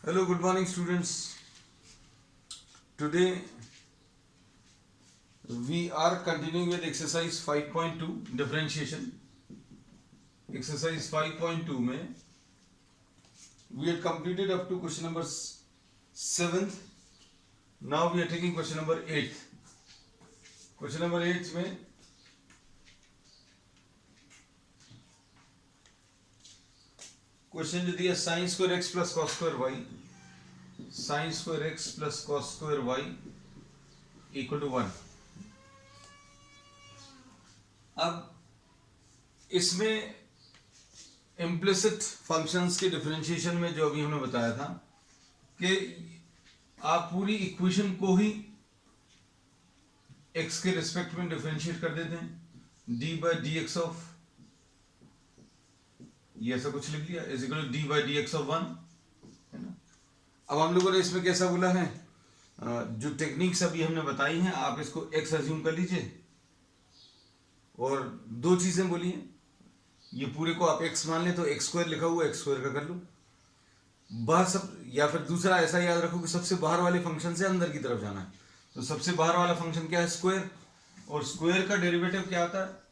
Hello, good morning, students. Today we are continuing with exercise 5.2 differentiation. Exercise 5.2 में we had completed up to question number 7th. Now we are taking question number 8. Question number 8 में question जो दिया sine square x plus cos square y, sine square x plus cos square y equal to 1. अब इसमें implicit functions के differentiation में जो अभी हमने बताया था कि आप पूरी इक्वेशन को ही x के रिस्पेक्ट में डिफरेंशिएट कर देते हैं, d by d x of, ये ऐसा कुछ लिख लिया, is equal to d by d x of 1, है ना. अब हम लोगों ने इसमें कैसा बोला है, जो टेक्निक्स अभी हमने बताई हैं आप इसको x अज्यूम कर लीजिए और दो चीजें बोली हैं. ये पूरे को आप x मान लें तो x स्क्वायर लिखा हुआ x स्क्वायर का कर लो बाहर सब, या फिर दूसरा ऐसा याद रखो कि सबसे बाहर वाले फंक्शन से अंदर की तरफ जाना है. तो सबसे बाहर वाला फंक्शन क्या है, स्क्वायर, और स्क्वायर का डेरिवेटिव क्या आता है,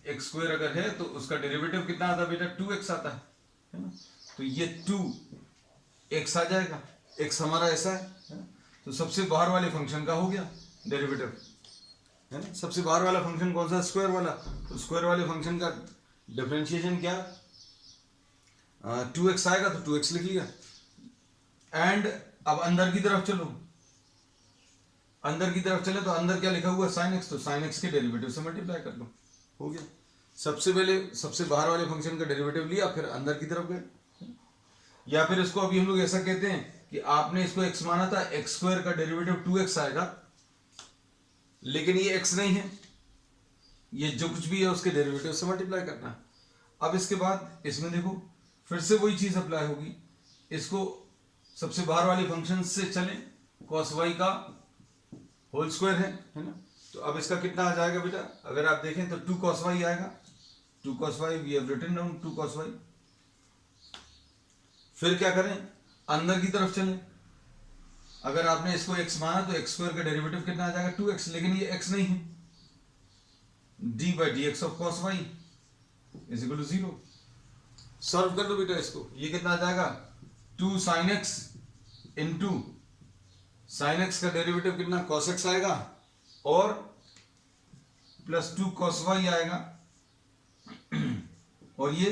एक्स स्क्वायर अगर है तो उसका डेरिवेटिव कितना आता है बेटा, 2x आता है ना. तो ये 2x आ जाएगा, x हमारा ऐसा है ना? तो सबसे बाहर वाले फंक्शन का हो गया डेरिवेटिव, है ना. सबसे बाहर वाला फंक्शन कौन सा, स्क्वायर वाला. तो स्क्वायर वाले फंक्शन का डिफरेंशिएशन क्या, 2x आएगा तो 2x लिख लिया. एंड अब अंदर की तरफ चलो, अंदर की तरफ चले तो अंदर क्या लिखा हुआ, sin x, तो sin x के डेरिवेटिव से मल्टीप्लाई कर लो, हो गया. सबसे पहले सबसे बाहर वाले फंक्शन का डेरिवेटिव लिया, फिर अंदर की तरफ गए. या फिर इसको अभी हम लोग ऐसा कहते हैं कि आपने इसको x माना था, x स्क्वायर का डेरिवेटिव 2x आएगा, लेकिन ये x नहीं है, ये जो कुछ भी है उसके डेरिवेटिव से मल्टीप्लाई करना है. अब इसके बाद इसमें देखो फिर से वही चीज अप्लाई होगी, इसको सबसे बाहर वाले फंक्शन से चले, cos y का होल स्क्वायर है ना. तो अब इसका कितना आ जाएगा बेटा, अगर आप देखें तो 2 cos y आएगा, 2 cos y, we have written down 2 cos y. फिर क्या करें, अंदर की तरफ चलें, अगर आपने इसको x माना तो x स्क्वायर का डेरिवेटिव कितना आ जाएगा, 2x, लेकिन ये x नहीं है, d by d x of cos y is equal to 0. Solve कर दो बेटा इसको, ये कितना आ जाएगा, 2 sin x into sin x का डेरिवेटिव कितना, cos x आएगा, और प्लस 2 cos y आएगा, और ये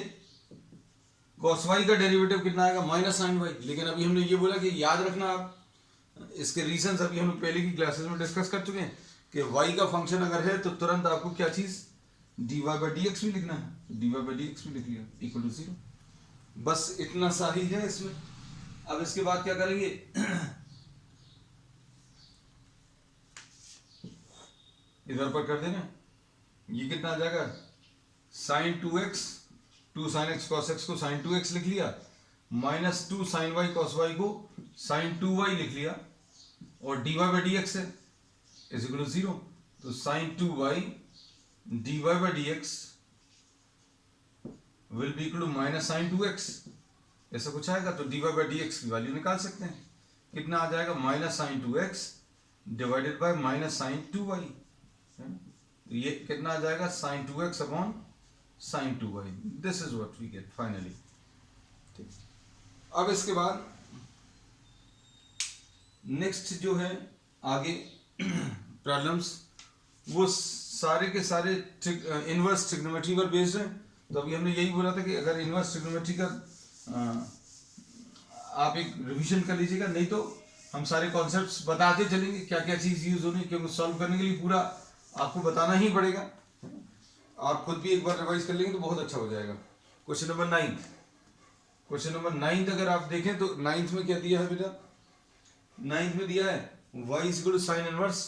cos y का डेरिवेटिव कितना आएगा, माइनस sin y. लेकिन अभी हमने ये बोला कि याद रखना, आप इसके रीजंस अभी हम लोग पहले की क्लासेस में डिस्कस कर चुके हैं कि y का फंक्शन अगर है तो तुरंत आपको क्या चीज, dy बाई डी एक्स भी लिखना है, dy बाई डी एक्स भी लिख लिया इक्वल टू 0. बस इतना सा ही है इसमें. अब इसके बाद क्या करेंगे, इधर पर कर देना, ये कितना आ जाएगा, sin 2x, 2 sin x cos x को sin 2x लिख लिया, minus 2 sin y cos y को sin 2y लिख लिया, और dy बाई डी एक्स है इज इक्वल टू 0. तो sin 2y dy by d x will be equal to minus sin 2x, ऐसा कुछ आएगा. तो dy बाई डी एक्स की वैल्यू निकाल सकते हैं, कितना आ जाएगा, minus sin 2x divided by minus sin 2y. तो ये कितना आ जाएगा, sin 2x upon sin 2y. This is what we get finally. ठीक, अब इसके बाद नेक्स्ट जो है आगे प्रॉब्लम्स, वो सारे के सारे इनवर्स ट्रिग्नोमेट्री पर बेस्ड है. तो अभी हमने यही बोला था कि अगर इनवर्स ट्रिग्नोमेट्री का आप एक रिवीजन कर लीजिएगा, नहीं तो हम सारे कॉन्सेप्ट्स बताते चलेंगे क्या क्या चीज यूज होनी है, क्योंकि सॉल्व करने के लिए पूरा आपको बताना ही पड़ेगा. आप खुद भी एक बार रिवाइज कर लेंगे तो बहुत अच्छा हो जाएगा. क्वेश्चन नंबर 9, क्वेश्चन नंबर 9 अगर आप देखें तो 9th में क्या दिया है बेटा, 9th में दिया है y is equal to sine inverse,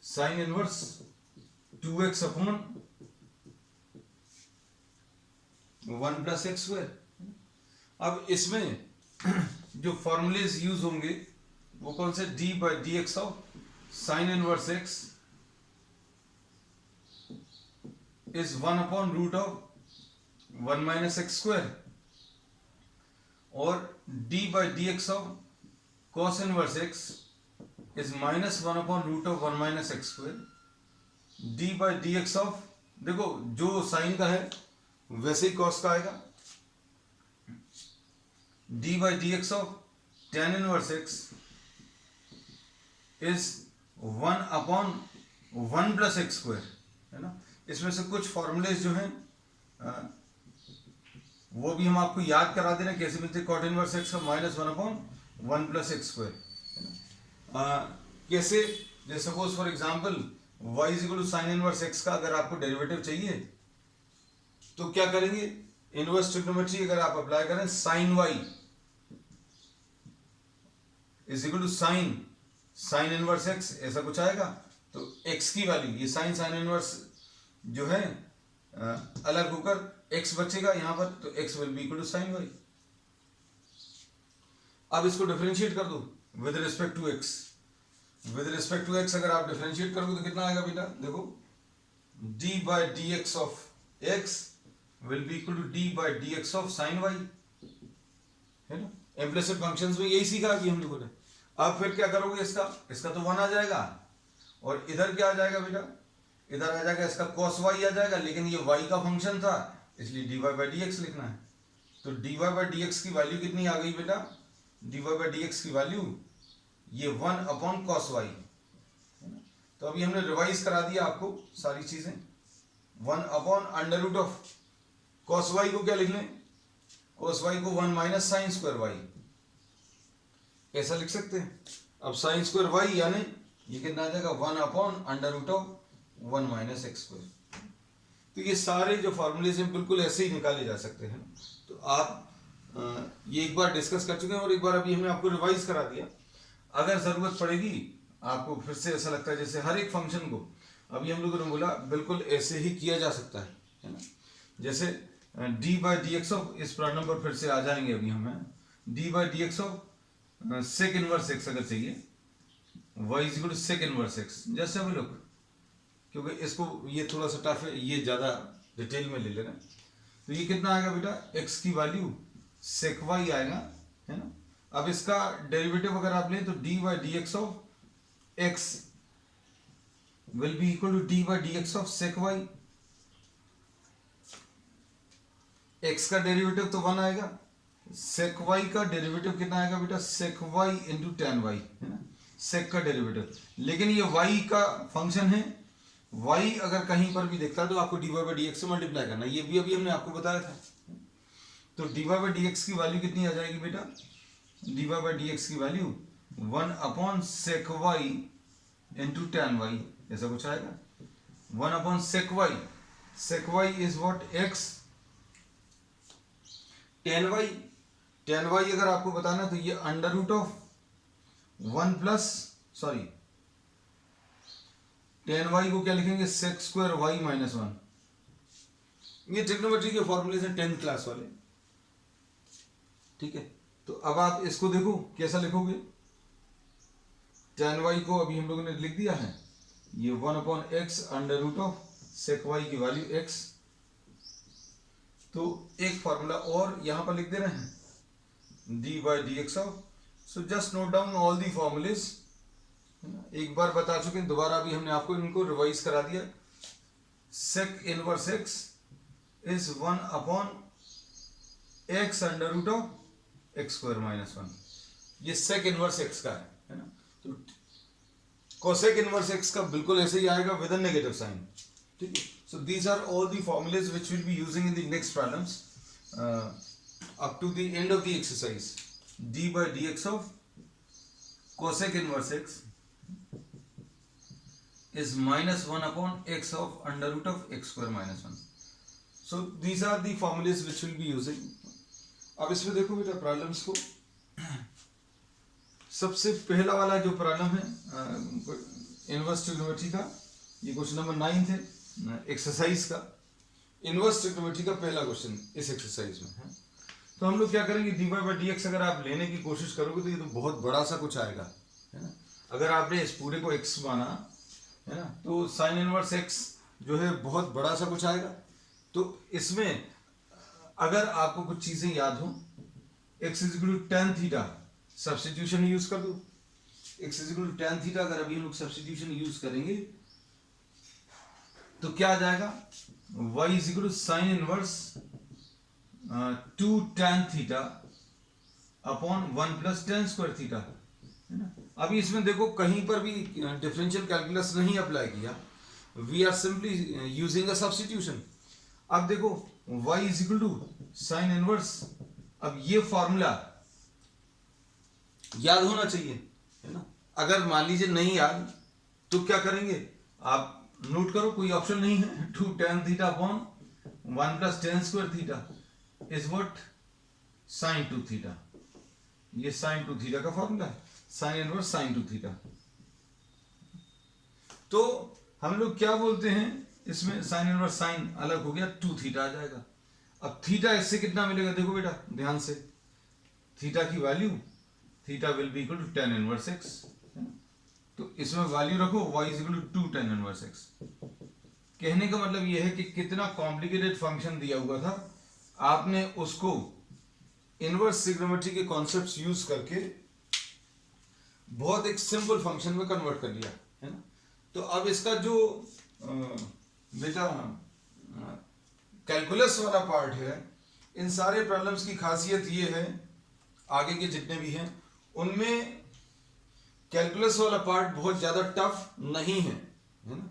sine inverse 2x upon 1 plus x square. अब इसमें जो फॉर्मूलेज यूज होंगे वो कौन से, d by d x of sine inverse x is 1 upon root of 1 minus x square, और d by dx of cos inverse x is -1/√1 - x²। d by dx of, देखो जो साइन का है वैसे ही कॉस का आएगा। d by dx of tan inverse x is 1/1 + x², है ना। इसमें से कुछ फॉर्मूलेज जो हैं वो भी हम आपको याद करा दे रहे हैं कैसे मिलते हैं। cot इनवर्स x का -1/1 + x², कैसे, जैसे suppose for example y = sin inverse x का अगर आपको डेरिवेटिव चाहिए तो क्या करेंगे, इनवर्स ट्रिग्नोमेट्री अगर आप अप्लाई करें, sin y = sin inverse x ऐसा कुछ आएगा। तो x की वैल्यू, ये sin इनवर्स जो है अलग होकर x बचेगा यहाँ पर, तो x will be equal to sin y। अब इसको डिफरेंशिएट कर दो with respect to x। With respect to x अगर आप डिफरेंशिएट करोगे तो कितना आएगा बेटा, देखो d by dx of x will be equal to d by dx of sin y, है ना। इम्प्लिसिट फंक्शंस में यही सीखा कि हम लोगों ने। अब फिर क्या करोगे, इसका तो 1 आ जाएगा, और इधर क्या आ जाएगा बेटा, इधर आ जाएगा इसका cos y आ जाएगा, लेकिन ये y का फंक्शन था इसलिए dy by dx लिखना है। तो dy by dx की वैल्यू कितनी आ गई बेटा, dy by dx की वैल्यू ये 1/cos y, है ना। तो अभी हमने रिवाइज करा दिया आपको सारी चीजें। 1/√of cos y को क्या लिख लें, cos y को 1 - sin² y ऐसा लिख सकते हैं। अब sin² y यानी ये कितना आ जाएगा, 1/√1 - x²। तो ये सारे जो फॉर्मूलेज हैं बिल्कुल ऐसे ही निकाले जा सकते हैं। तो आप ये एक बार डिस्कस कर चुके हैं और एक बार अभी हमने आपको रिवाइज करा दिया। अगर जरूरत पड़ेगी आपको फिर से, ऐसा लगता है जैसे हर एक फंक्शन को अभी हम लोगों ने बोला बिल्कुल ऐसे ही किया जा सकता है ना। जैसे d by dx ऑफ, इस प्रॉब्लम पर फिर से आ जाएंगे अभी हमें। d by dx of sec inverse x अगर चाहिए, y = sec इनवर्स x, जैसे अभी लोग, क्योंकि इसको ये थोड़ा सा टफ है, ये ज़्यादा डिटेल में ले लेना। तो ये कितना आएगा बेटा, x की वैल्यू sec y आएगा, है ना। अब इसका डेरिवेटिव अगर आप लें तो d by dx of x will be equal to d by dx of sec y। x का डेरिवेटिव तो 1 आएगा, sec y का डेरिवेटिव कितना आएगा बेटा, sec y into tan y, है ना, sec का डेरिवेटिव। लेकिन ये y का फंक्शन है, y अगर कहीं पर भी दिखता है तो आपको dy by dx से मल्टीप्लाई करना, ये भी अभी हमने आपको बताया था। तो dy by dx की वैल्यू कितनी आ जाएगी बेटा, dy by dx की value 1/sec y into tan y ऐसा कुछ आएगा। 1/sec y, sec y is what, x। tan y अगर आपको बताना तो ये √1 प्लस, सॉरी tan y को क्या लिखेंगे, sec² y - 1। ये ट्रिग्नोमेट्री के फॉर्मूले हैं 10th क्लास वाले, ठीक है। तो अब आप इसको देखो कैसा लिखोगे। tan y को अभी हम लोगों ने लिख दिया है, ये 1/x √sec y की वैल्यू x। तो एक फॉर्मूला और यहां पर लिख दे रहे हैं, d by dx of, so just note down all the formulas. एक बार बता चुके हैं, दोबारा भी हमने आपको इनको रिवाइज करा दिया। sec inverse x is 1/x √x² - 1। ये sec इनवर्स x का है ना। तो cosec इनवर्स x का बिल्कुल ऐसे ही आएगा विद अ नेगेटिव साइन, ठीक है। So these are all the formulas which will be using in the next problems up to the end of the exercise. d by dx of cosec inverse x is -1/x of √x² - 1। So these are the formulas which will be using। अब इसमें देखो बेटा problems को। सबसे पहला वाला जो problem है इनवर्स ट्रिग्नोमेट्री का, ये क्वेश्चन नंबर 9 है एक्सरसाइज का। इनवर्स ट्रिग्नोमेट्री का पहला क्वेश्चन इस एक्सरसाइज में है। तो हम लोग क्या करेंगे, dy by dx अगर आप लेने की कोशिश करोगे तो ये तो बहुत बड़ा सा कुछ आएगा, है ना। अगर आपने इस पूरे को x माना, है ना, तो साइन इनवर्स x जो है बहुत बड़ा सा कुछ आएगा। तो इसमें अगर आपको कुछ चीजें याद हो x is equal to tan theta, substitution use कर दो। x is equal to tan theta अगर अभी हम लोग सब्स्टिट्यूशन यूज करेंगे तो क्या आ जाएगा, y is equal to sine inverse 2 tan theta upon 1 plus tan square theta, है ना। अभी इसमें देखो कहीं पर भी डिफरेंशियल कैलकुलस नहीं अप्लाई किया, we are simply using a substitution. अब देखो y is equal to sine inverse, अब ये फॉर्मूला याद होना चाहिए, है ना। अगर मान लीजिए नहीं याद तो क्या करेंगे, आप नोट करो, कोई ऑप्शन नहीं है, 2 tan theta upon 1 plus tan square theta is what, sine 2 theta. ये साइन 2 थीटा का फॉर्मूला है, साइन इनवर्स साइन 2 थीटा। तो हम लोग क्या बोलते हैं इसमें, साइन इनवर्स साइन अलग हो गया, 2 थीटा आ जाएगा। अब थीटा इससे कितना मिलेगा, देखो बेटा ध्यान से, थीटा की value, theta will be equal to tan inverse x, तो इसमें वैल्यू रखो y is equal to 2 tan inverse x। कहने का मतलब यह है कि कितना कॉम्प्लिकेटेड फंक्शन दिया हुआ था, आपने उसको इनवर्स ट्रिग्नोमेट्री के कॉन्सेप्ट्स यूज करके बहुत एक सिंपल फंक्शन में कन्वर्ट कर लिया, है ना। तो अब इसका जो बेटा कैलकुलस वाला पार्ट है, इन सारे प्रॉब्लम्स की खासियत ये है, आगे के जितने भी हैं उनमें कैलकुलस वाला पार्ट बहुत ज्यादा टफ नहीं है, है ना।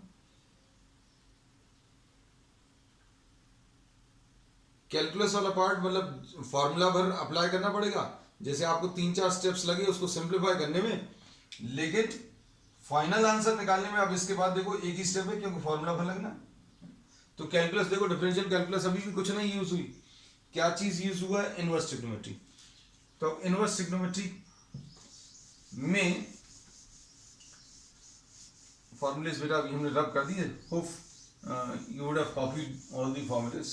कैलकुलस वाला पार्ट मतलब फॉर्मूला भर अप्लाई करना पड़ेगा, जैसे आपको 3-4 स्टेप्स लगे उसको सिंप्लीफाई करने में, लेकिन फाइनल आंसर निकालने में अब इसके बाद देखो एक ही स्टेप है, क्योंकि फॉर्मूला भर लगना। तो कैलकुलस देखो, डिफरेंशियल कैलकुलस अभी भी कुछ नहीं यूज हुई, क्या चीज यूज हुआ है, इनवर्स ट्रिग्नोमेट्री। तो इनवर्स ट्रिग्नोमेट्री में फॉर्मूलेस बेटा अभी हमने रब कर दिए, hope you would have copied all the formulas,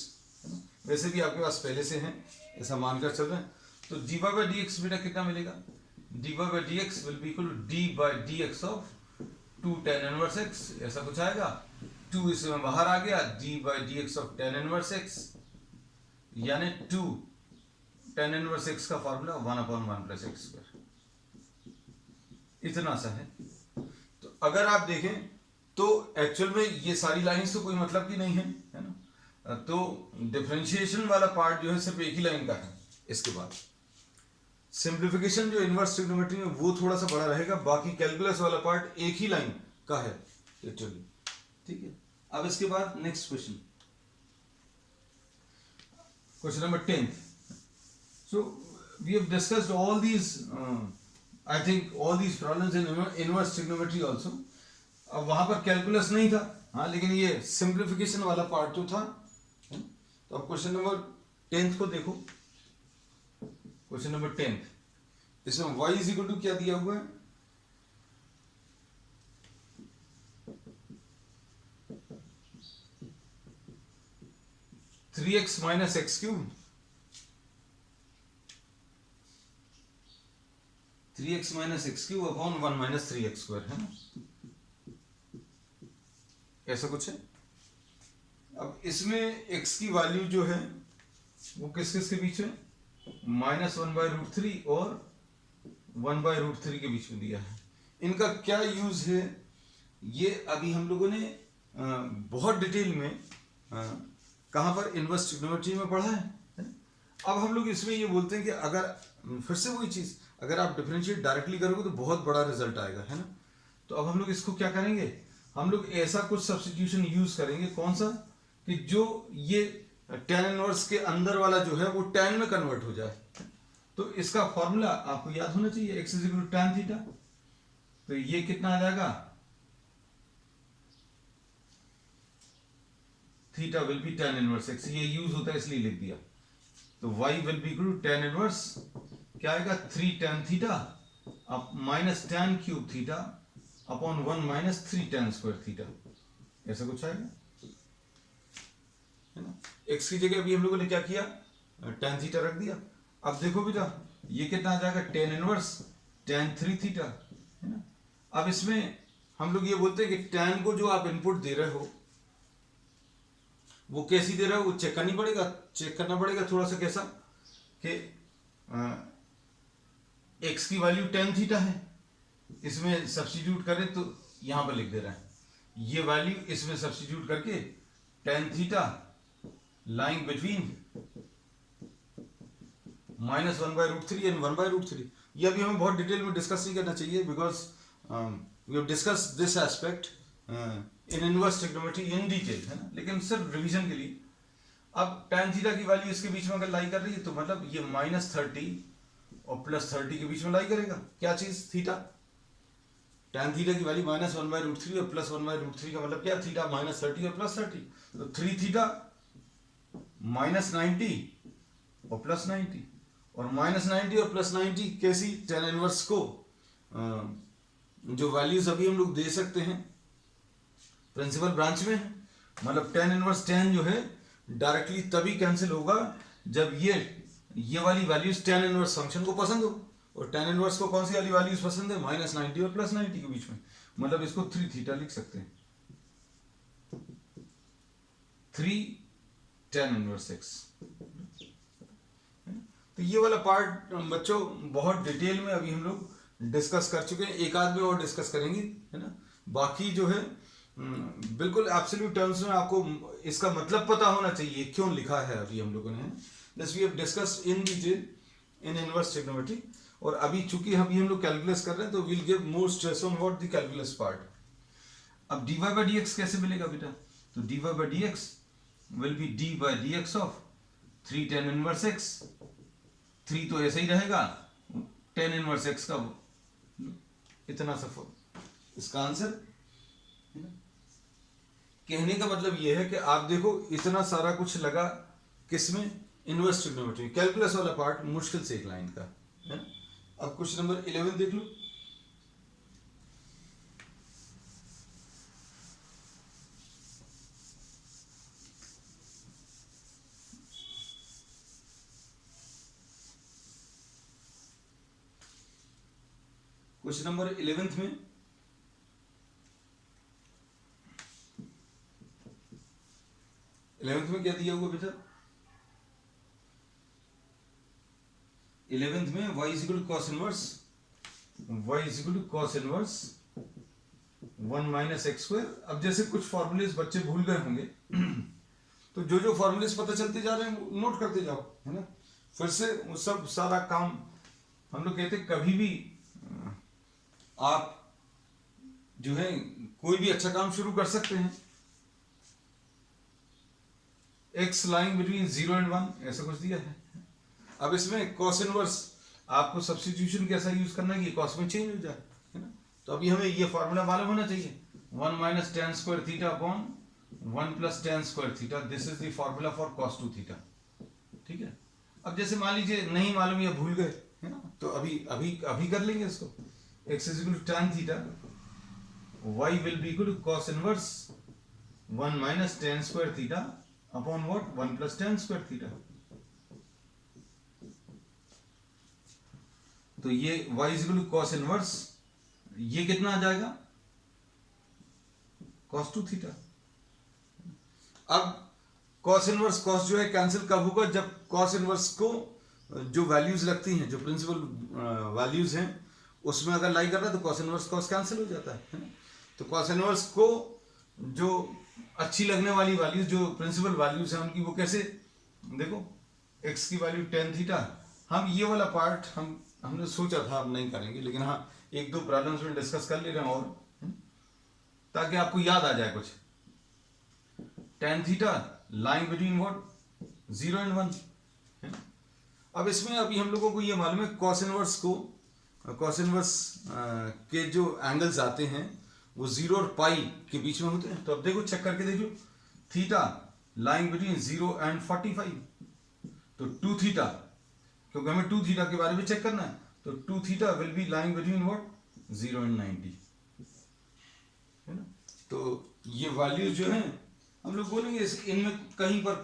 वैसे भी आपके पास पहले से हैं, ऐसा मानकर चल रहे हैं। तो dy बाई डी एक्स बेटा कितना मिलेगा, dy by d x will be equal to d by d x of 2 tan inverse x, ऐसा कुछ आएगा। 2 इसमें बाहर आ गया, d by d x of tan inverse x, यानी 2 tan इनवर्स x का फॉर्मूला 1/1 प्लस x स्क्वायर, इतना सा है। तो अगर आप देखें तो एक्चुअल में ये सारी लाइंस तो कोई मतलब की नहीं है, है ना। तो डिफरेंशिएशन वाला पार्ट जो है सिर्फ एक ही लाइन का है, इसके बाद सिंप्लीफिकेशन जो इनवर्स ट्रिग्नोमेट्री में वो थोड़ा सा बड़ा रहेगा, बाकी कैलकुलस वाला पार्ट एक ही लाइन का है एक्चुअली, ठीक है। अब इसके बाद next question, question number 10। So we have discussed all these, I think all these problems in inverse trigonometry also. अब वहां पर कैलकुलस नहीं था, हाँ, लेकिन ये सिंप्लीफिकेशन वाला पार्ट जो था। तो अब क्वेश्चन नंबर 10 को देखो, क्वेश्चन नंबर 10, इसमें y इज इक्वल टू क्या दिया हुआ है, 3x minus x cube, 3x minus x cube upon 1 minus 3x square, है ना, ऐसा कुछ है। अब इसमें x की वैल्यू जो है वो किस किस के बीच में, -1/√3 और 1/√3 के बीच में दिया है। इनका क्या यूज है ये अभी हम लोगों ने बहुत डिटेल में कहाँ पर, इनवर्स ट्रिग्नोमेट्री में पढ़ा है। अब हम लोग इसमें ये बोलते हैं कि अगर फिर से वही चीज, अगर आप डिफरेंशिएट डायरेक्टली करोगे तो बहुत बड़ा रिजल्ट आएगा, है ना। तो अब हम लोग इसको क्या करेंगे, हम लोग ऐसा कुछ सब्स्टिट्यूशन यूज करेंगे, कौन सा, कि जो ये tan इनवर्स के अंदर वाला जो है वो tan में कन्वर्ट हो जाए। तो इसका फॉर्मूला आपको याद होना चाहिए, x is equal to tan theta. तो ये कितना आ जाएगा, theta will be tan inverse x, ये यूज होता है इसलिए लिख दिया। तो y will be equal to tan inverse क्या आएगा, 3 tan थीटा अब minus tan cube theta upon 1 minus 3 tan square theta, ऐसा कुछ आएगा, है ना। x की जगह अभी हम लोगों ने क्या किया, tan थीटा रख दिया। अब देखो बेटा ये कितना आ जाएगा, tan इनवर्स tan 3 थीटा, है ना। अब इसमें हम लोग ये बोलते हैं कि tan को जो आप इनपुट दे रहे हो वो कैसी दे रहे हो, वो चेक करना पड़ेगा थोड़ा सा, कैसा कि एक्स की वैल्यू टेन थीटा है, इसमें सब्स्टिट्यूट करें तो यहां पर लिख दे रहा है, ये वैल्यू इसमें सब्स्टिट्यूट करके tan theta lying between minus one by root three and one by root three. ये अभी हमें बहुत डिटेल में डिस्कस नहीं करना चाहिए, because we have discuss this aspect in inverse trigonometry in detail, है ना, लेकिन सिर्फ रिवीजन के लिए। अब tan थीटा की वैल्यू इसके बीच में अगर लाई कर रही है तो मतलब ये -30 और +30 के बीच में लाई करेगा, क्या चीज, थीटा। tan थीटा की वैल्यू -1/√3 और +1/√3 का मतलब क्या, थीटा -30 और +30, तो 3 थीटा -90 और +90, और -90 और +90 कैसी, tan इनवर्स को जो वैल्यूज अभी हम लोग दे सकते हैं प्रिंसिपल ब्रांच में, मतलब tan इनवर्स tan जो है डायरेक्टली तभी कैंसिल होगा जब ये वाली वैल्यूज tan इनवर्स फंक्शन को पसंद हो, और tan इनवर्स को कौन सी वाली वैल्यूज पसंद है, -90 और +90 के बीच में, मतलब इसको 3 थीटा लिख सकते हैं, 3 tan इनवर्स x। तो ये वाला पार्ट बच्चों बहुत डिटेल में अभी हम लोग डिस्कस कर चुके हैं, एक आध में और डिस्कस करेंगे, है ना। बाकी जो है बिल्कुल एब्सोल्यूट टर्म्स में आपको इसका मतलब पता होना चाहिए क्यों लिखा है अभी हम लोगों ने, this we have discussed in detail in inverse trigonometry. और अभी चूंकि अभी हम लोग कैलकुलस कर रहे हैं तो will give more stress on what the calculus part. अब dy by dx कैसे मिलेगा बेटा, तो dy by dx will be d by dx of 3 tan inverse x, 3 तो ऐसे ही रहेगा, tan इनवर्स x का इतना सा, इसका आंसर। कहने का मतलब यह है कि आप देखो इतना सारा कुछ लगा किसमें, इनवर्स ट्रिग्नोमेट्री, कैलकुलस वाला पार्ट मुश्किल से एक लाइन का है। अब क्वेश्चन नंबर 11 देख लो। क्वेश्चन नंबर 11 में क्या दिया हुआ बेटा, 11th में y is equal to cos inverse 1 minus x square. अब जैसे कुछ फॉर्मूलेस बच्चे भूल गए होंगे तो जो फॉर्मूलेस पता चलते जा रहे हैं नोट करते जाओ, है ना, फिर से वो सब सारा काम हम लोग कहते हैं, कभी भी आप जो है कोई भी अच्छा काम शुरू कर सकते हैं, x लाइंग बिटवीन 0 एंड 1 ऐसा कुछ दिया है। अब इसमें cos इनवर्स आपको सब्स्टिट्यूशन कैसा यूज करना है कि cos में चेंज हो जाए, है ना, तो अभी हमें ये फॉर्मूला मालूम होना चाहिए, 1 minus tan square theta upon 1 plus tan square theta, this is the formula for cos 2 theta, ठीक है। अब जैसे मान लीजिए नहीं मालूम या भूल गए, है ना, तो अभी कर लेंगे इसको, x is equal to tan theta, y will be equal to cos inverse 1 minus tan square theta upon what 1 plus tan square theta. तो ये y is equal to cos inverse, ये कितना आ जाएगा, cos 2 थीटा। अब cos inverse cos जो है cancel कब होगा, जब cos इनवर्स को जो वैल्यूज लगती हैं, जो प्रिंसिपल वैल्यूज हैं उसमें अगर लाई कर रहा है तो cos इनवर्स cos कैंसिल हो जाता है ना। तो cos इनवर्स को जो अच्छी लगने वाली वैल्यूज, जो प्रिंसिपल वैल्यूज हैं उनकी, वो कैसे, देखो x की वैल्यू tan थीटा, हम ये वाला पार्ट हमने सोचा था अब नहीं करेंगे, लेकिन हाँ एक दो प्रॉब्लम्स में डिस्कस कर ले रहे हैं और ताकि आपको याद आ जाए कुछ। tan theta lying between what 0 and 1, है ना। अब इसमें अभी हम लोगों को ये मालूम है cos इनवर्स के जो एंगल्स आते हैं वो 0 और पाई के बीच में होते हैं। तो अब देखो चेक करके देख लो, थीटा लाइंग बिटवीन 0 एंड 45, तो 2 थीटा, क्योंकि हमें 2 थीटा के बारे में चेक करना है, तो 2 theta will B lying between what 0 and 90, है ना। तो ये वैल्यूज जो है हम लोग बोलेंगे इनमें कहीं पर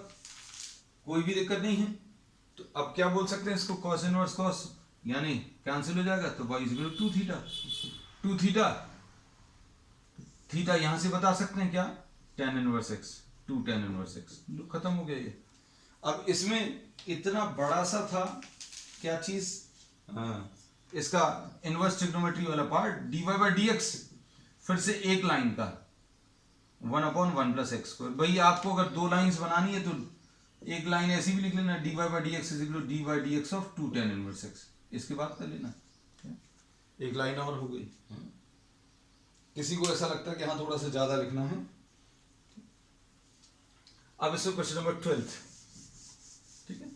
कोई भी दिक्कत नहीं है। तो अब क्या बोल सकते हैं इसको, cos इनवर्स cos यानी कैंसिल हो जाएगा, तो y is equal to 2 theta, 2 theta यहां से बता सकते हैं क्या, tan inverse x, 2 tan inverse x, खत्म हो गया ये। अब इसमें इतना बड़ा सा था क्या चीज, इसका इनवर्स ट्रिग्नोमेट्री वाला part dy by d x, फिर से एक लाइन का 1/1 प्लस एक्स स्क्वायर। भाई आपको अगर दो लाइंस बनानी है तो एक लाइन ऐसी भी लिख लेना, dy by d x is equal to d by d x of 2 tan inverse x, इसके बाद कर लेना, एक लाइन और हो गई। किसी को ऐसा लगता है कि हाँ थोड़ा सा ज्यादा लिखना है। अब इसमें क्वेश्चन नंबर 12, ठीक है।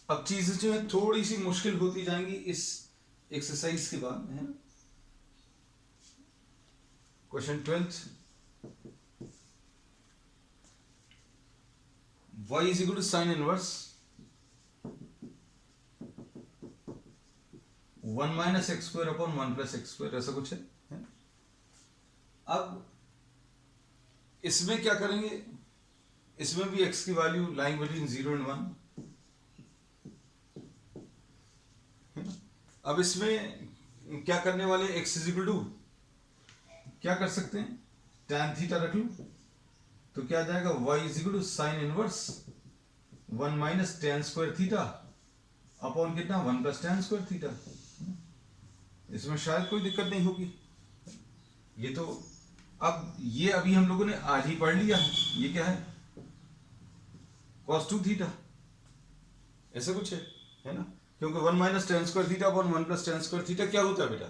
अब चीजें जो है थोड़ी सी मुश्किल होती जाएंगी इस एक्सरसाइज के बाद, है ना। Question 12, y is equal to sine inverse 1 minus x square upon 1 plus x square, ऐसा कुछ है। अब इसमें क्या करेंगे, इसमें भी x की वैल्यू लाइन बिटवीन 0 एंड 1। अब इसमें क्या करने वाले, x इज इक्वल टू क्या कर सकते हैं, tan थीटा रख लूं तो क्या आ जाएगा, y is equal to sine inverse 1 minus tan square theta upon कितना 1 प्लस tan स्क्वायर थीटा। इसमें शायद कोई दिक्कत नहीं होगी। ये तो अब ये अभी हम लोगों ने आज ही पढ़ लिया है, ये क्या है cos 2 थीटा, ऐसा कुछ है ना, क्योंकि 1 minus tan square theta upon 1 plus tan square theta क्या होता है बेटा,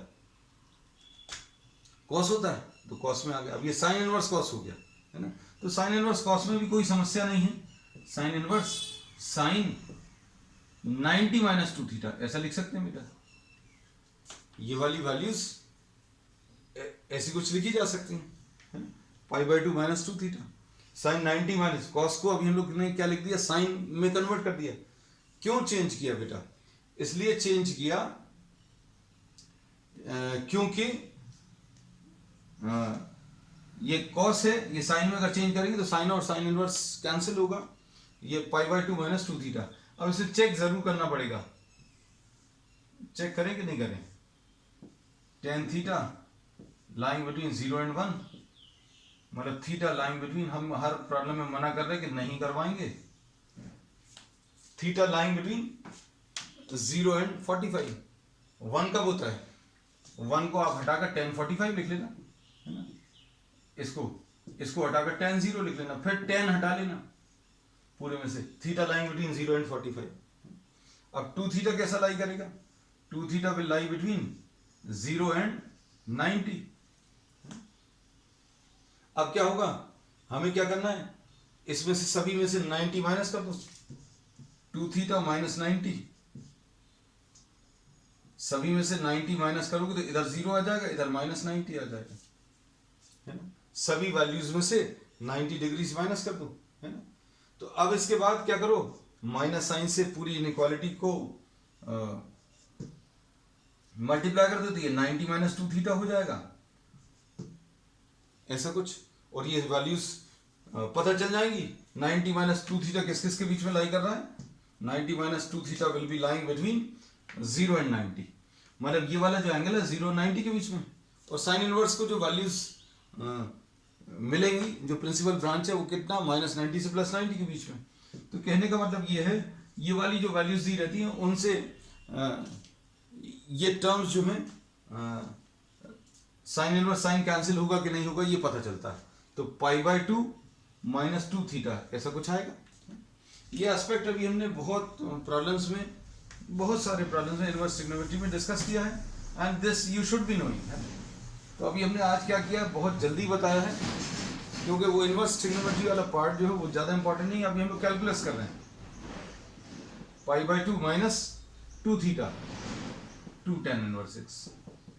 cos होता है, तो cos में आ गया। अब ये साइन इनवर्स cos हो गया, है ना, तो साइन इनवर्स cos में भी कोई समस्या नहीं है। Sine inverse sign 90 minus 2 theta, ऐसा लिख सकते हैं बेटा। ये वाली वैल्यूज ऐसी कुछ लिखी जा सकती हैं, pi by 2 minus 2 theta, sine 90 minus cos को अभी हम लोग ने क्या लिख दिया, साइन में कन्वर्ट कर दिया। क्यों चेंज किया बेटा, इसलिए चेंज किया क्योंकि ये कॉस है, ये साइन में अगर चेंज करेंगे तो साइन और साइन इनवर्स कैंसिल होगा, ये पाई बाई 2 माइनस 2 थीटा। अब इसे चेक जरूर करना पड़ेगा, चेक करें कि नहीं करें। tan theta line between 0 and 1, मतलब थीटा लाइन बिटवीन, हम हर प्रॉब्लम में मना कर रहे हैं कि नहीं करवाएंगे। थीटा लाइन बिटवीन 0 एंड 45, 1 कब होता है, 1 को आप हटाकर tan 45 लिख लेना, है ना, इसको हटाकर tan 0 लिख लेना, फिर tan हटा लेना पूरे में से, थीटा लाइन बिटवीन 0 एंड 45। अब 2 थीटा कैसा लाई करेगा, 2 theta will lie between 0 and 90। अब क्या होगा, हमें क्या करना है, इसमें से सभी में से 90 माइनस कर दो, 2 थीटा माइनस 90, सभी में से 90 माइनस करोगे तो इधर 0 आ जाएगा, इधर माइनस 90 आ जाएगा, है ना। सभी वैल्यूज में से 90 डिग्री माइनस कर दो, है ना। तो अब इसके बाद क्या करो, माइनस साइन से पूरी इनइक्वालिटी को मल्टीप्लाई कर दो, तो ये 90 माइनस 2 थीटा हो जाएगा, ऐसा कुछ। और ये वैल्यूज पता चल जाएंगी, 90 माइनस 2 थीटा किस किस के बीच में लाई कर रहा है, 90 minus 2 theta will B lying between 0 and 90, मतलब ये वाला जो एंगल है 0 और 90 के बीच में। और साइन इनवर्स को जो वैल्यूज मिलेंगी, जो प्रिंसिपल ब्रांच है वो कितना, माइनस 90 से प्लस 90 के बीच में। तो कहने का मतलब ये है, ये वाली जो वैल्यूज दी रहती हैं उनसे ये टर्म्स जो है साइन इनवर्स साइन कैंसिल होगा कि नहीं होगा ये पता चलता है। तो पाई बाई 2 माइनस 2 थीटा ऐसा कुछ आएगा। ये एस्पेक्ट अभी हमने बहुत प्रॉब्लम्स में, बहुत सारे प्रॉब्लम्स में इनवर्स ट्रिग्नोमेट्री में डिस्कस किया है, and this you should be knowing. तो अभी हमने आज क्या किया, बहुत जल्दी बताया है, क्योंकि वो इनवर्स ट्रिग्नोमेट्री वाला पार्ट जो है वो ज़्यादा इंपॉर्टेंट नहीं है। अभी हम लोग कैलकुलस कर रहे हैं, pi by 2 minus 2 theta 2 tan inverse x.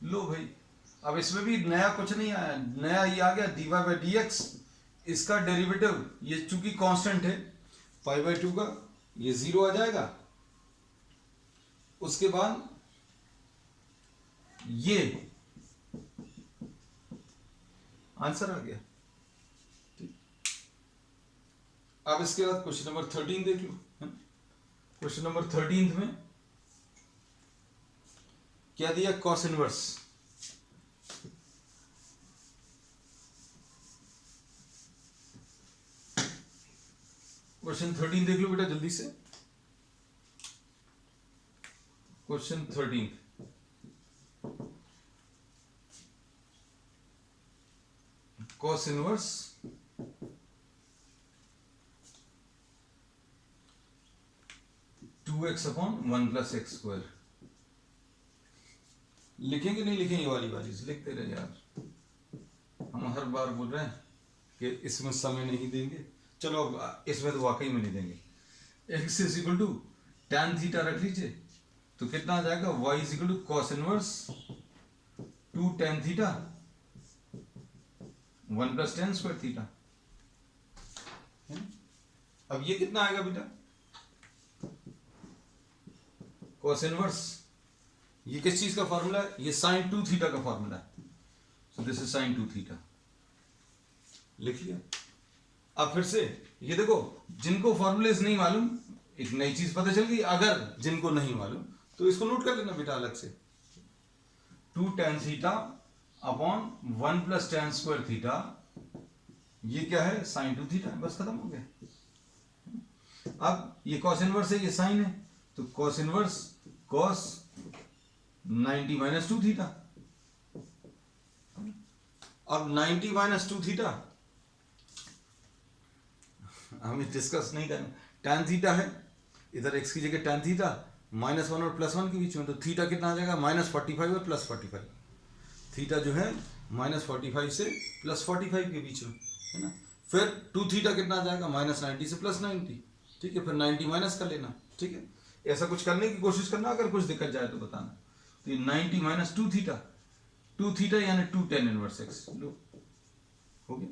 लो भाई, अब इसमें भी नया कुछ नहीं आया, नया ये आ गया dy बाई डी एक्स, इसका डेरिवेटिव ये चूंकि कांस्टेंट है, पाई बाई 2 का ये 0 आ जाएगा, उसके बाद ये आंसर आ गया। अब इसके बाद क्वेश्चन नंबर 13 देख लो। क्वेश्चन नंबर 13 में क्या दिया, कॉस इनवर्स क्वेश्चन 13 देख लो बेटा जल्दी से। Question 13, cos inverse two x upon 1 plus x square. लिखेंगे नहीं लिखेंगे, ये वाली वैल्यूज लिखते रहे यार, हम हर बार बोल रहे हैं कि इसमें समय नहीं देंगे। चलो अब इसमें तो वाकई में नहीं देंगे। x is equal to tan theta रख लीजिए, तो कितना आ जाएगा, y is equal to cos inverse 2 tan theta 1 plus tan square theta. अब ये कितना आएगा बेटा, कॉस इनवर्स, ये किस चीज का फॉर्मूला है, ये साइन 2 थीटा का फॉर्मूला है। So this is sine 2 theta, लिख लिया। अब फिर से ये देखो, जिनको फॉर्मूलेस नहीं मालूम, एक नई चीज पता चल गई। अगर जिनको नहीं मालूम तो इसको नोट कर लेना बेटा अलग से, 2 tan theta upon 1 plus tan square theta, ये क्या है, साइन 2 थीटा, बस खत्म हो गया। अब ये कॉस इनवर्स है, ये साइन है, तो cos inverse cos 90 minus 2 theta. अब 90 माइनस 2 थीटा हमें डिस्कस नहीं करना। tan थीटा है, इधर x की जगह tan थीटा, -1 और +1 के बीच में, तो थीटा कितना आ जाएगा, -45 और +45। थीटा जो है -45 से +45 के बीच में, है ना। फिर 2 थीटा कितना आ जाएगा, -90 से +90, ठीक है। फिर 90 माइनस कर लेना, ठीक है। ऐसा कुछ करने की कोशिश करना, अगर कुछ दिक्कत जाए तो बताना। तो ये 90 माइनस 2 थीटा, 2 थीटा यानी 2 tan इनवर्स x, लो हो गया।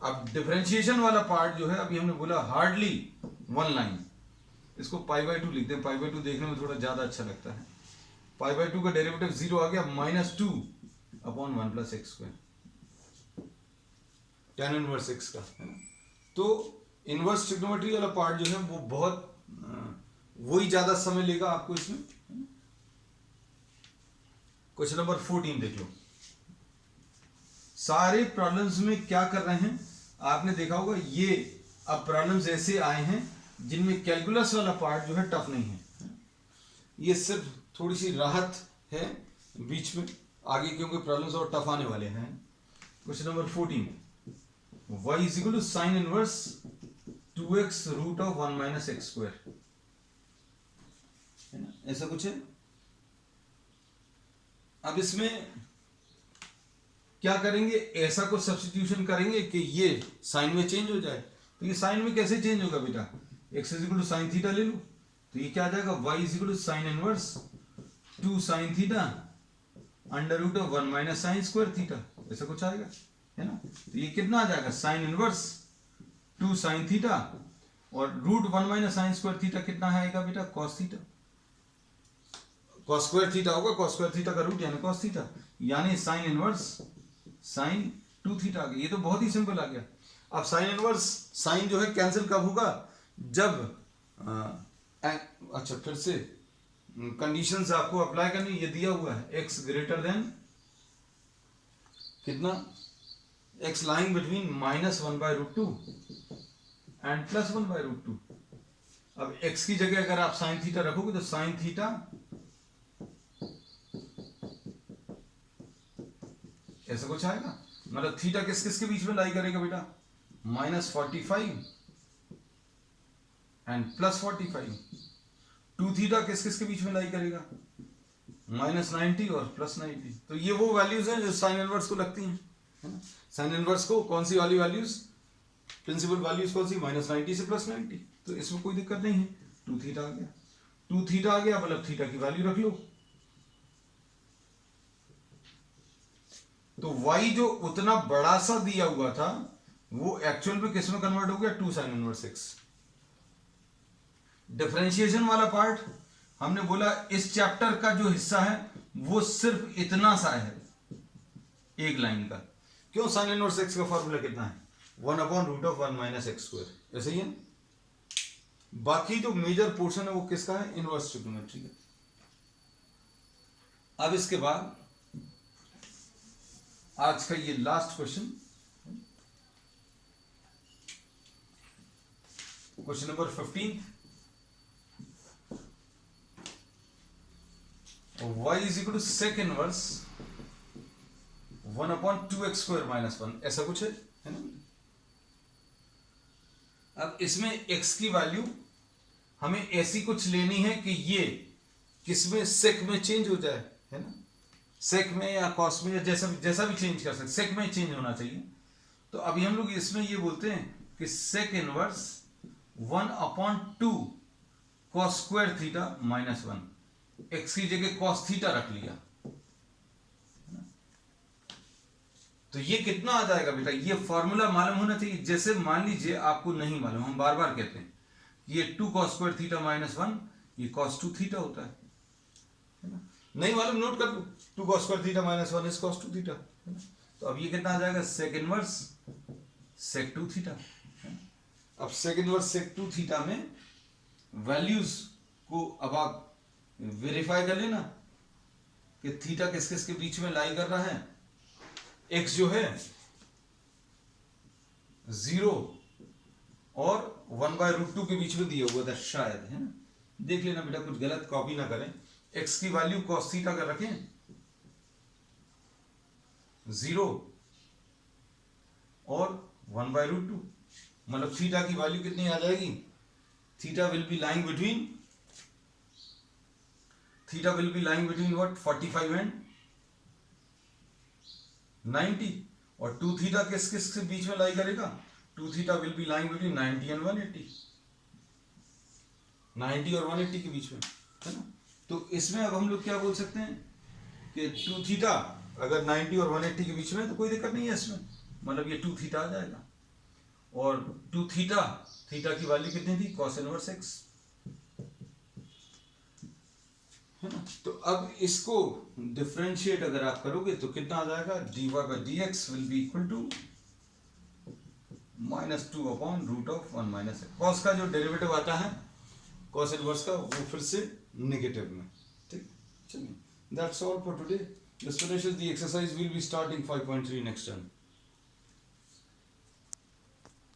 अब डिफरेंशिएशन वाला पार्ट जो है, अभी हमने बोला हार्डली 1 लाइन, इसको π/2 लिखते हैं। π/2 देखने में थोड़ा ज्यादा अच्छा लगता है। π/2 का डेरिवेटिव 0 आ गया, -2 upon 1 plus x square, tan inverse x का, है ना। तो इनवर्स ट्रिग्नोमेट्री वाला पार्ट जो है वो बहुत वही ज्यादा समय लेगा आपको इसमें। क्वेश्चन नंबर 14 देख लो। सारे प्रॉब्लम्स में क्या कर रहे हैं, आपने देखा होगा, ये अब प्रॉब्लम्स ऐसे आए हैं जिनमें कैलकुलस वाला पार्ट जो है टफ नहीं है। ये सिर्फ थोड़ी सी राहत है बीच में, आगे क्योंकि प्रॉब्लम्स और टफ आने वाले हैं। Question number 14, y is equal to sine inverse 2x root of 1 minus x square, है ना, ऐसा कुछ है। अब इसमें क्या करेंगे, ऐसा कुछ सब्स्टिट्यूशन करेंगे कि ये साइन में चेंज हो जाए। तो ये साइन में कैसे चेंज होगा बेटा, x is equal to sine theta ले लो, तो ये क्या आ जाएगा, y is equal to sine inverse 2 sine theta under root of 1 minus sine square theta, ऐसा कुछ आएगा, है ना। तो ये कितना आ जाएगा, साइन इनवर्स 2 साइन थीटा और root 1 minus sine square theta कितना आएगा बेटा, cos theta. Cos square theta होगा, कॉस स्क्वायर थीटा का रूट यानी कॉस थीटा, यानी साइन इनवर्स साइन 2 थीटा आ गया। ये तो बहुत ही सिंपल आ गया। अब साइन इनवर्स साइन जो है कैंसिल कब होगा, जब अच्छा फिर से कंडीशंस आपको अप्लाई करनी, ये दिया हुआ है x ग्रेटर देन कितना, x लाइंग बिटवीन -1/√2 एंड +1/√2। अब x की जगह अगर आप साइन थीटा रखोगे तो साइन थीटा ऐसा कुछ आएगा, मतलब थीटा किस किस के बीच में लाई करेगा बेटा, -45 एंड +45। 2 थीटा किस किस के बीच में लाई करेगा, -90 और +90। तो ये वो वैल्यूज हैं जो साइन इनवर्स को लगती हैं, है ना। साइन इनवर्स को कौन सी वाली वैल्यूज, प्रिंसिपल वैल्यूज कौन सी, -90 से +90। तो इसमें कोई दिक्कत नहीं है। 2 थीटा आ गया, 2 थीटा आ गया, मतलब थीटा की वैल्यू रख लो। तो y जो उतना बड़ा सा दिया हुआ था वो एक्चुअल में किस में कन्वर्ट हो गया, 2 साइन इनवर्स x। डिफरेंशिएशन वाला पार्ट हमने बोला इस चैप्टर का जो हिस्सा है वो सिर्फ इतना सा है, एक लाइन का। क्यों, साइन इनवर्स x का फॉर्मूला कितना है, 1/√1 माइनस एक्स स्क्वायर, ऐसे ही है। बाकी जो मेजर पोर्शन है वो किसका है, इनवर्स ट्रिग्नोमेट्री का। अब इसके बाद आज का ये last question, question number 15, y is equal to sec inverse 1/2x² - 1, ऐसा कुछ है ना। अब इसमें x की वैल्यू हमें ऐसी कुछ लेनी है कि ये किसमें सेक में चेंज हो जाए, है ना, सेक में या कॉस में, या जैसा भी चेंज कर सकते, सेक में चेंज होना चाहिए। तो अभी हम लोग इसमें ये बोलते हैं कि sec inverse 1/2 cos square theta minus 1, x की जगह cos थीटा रख लिया, तो ये कितना आ जाएगा बेटा, ये फॉर्मूला मालूम होना चाहिए। जैसे मान लीजिए आपको नहीं मालूम, हम बार बार कहते हैं ये 2 cos स्क्वायर थीटा माइनस 1 ये cos 2 थीटा होता है ना, नहीं मालूम नोट कर लो, 2 cos square theta minus 1 is cos 2 theta, है ना। तो अब ये कितना आ जाएगा, सेक इनवर्स सेक 2 थीटा। अब सेक इनवर्स सेक 2 थीटा में वैल्यूज को अब आप वेरीफाई कर लेना कि थीटा किस किस के बीच में लाई कर रहा है। x जो है 0 और 1/√2 के बीच में दिया हुआ था शायद, है ना, देख लेना बेटा, कुछ गलत कॉपी ना करें। x की वैल्यू cos थीटा का रखें 0 और 1/√2, मतलब थीटा की वैल्यू कितनी आ जाएगी, theta will B lying between what 45 and 90, और 2 थीटा किस किस के बीच में लाई करेगा, 2 theta will B lying between 90 and 180, 90 और 180 के बीच में, है ना। तो इसमें अब हम लोग क्या बोल सकते हैं कि 2 थीटा अगर 90 और 180 के बीच में तो कोई दिक्कत नहीं है इसमें, मतलब ये 2 थीटा आ जाएगा, और 2 थीटा की वैल्यू कितनी थी, cos इनवर्स x, है ना। तो अब इसको डिफरेंशिएट अगर आप करोगे तो कितना आ जाएगा, dy/dx will be equal to -2/√1 - x। cos का जो डेरिवेटिव आता है cos इनवर्स का, वो फिर से नेगेटिव में, ठीक। चलिए, that's all for today. This finishes the exercise. We'll be starting 5.3 next time.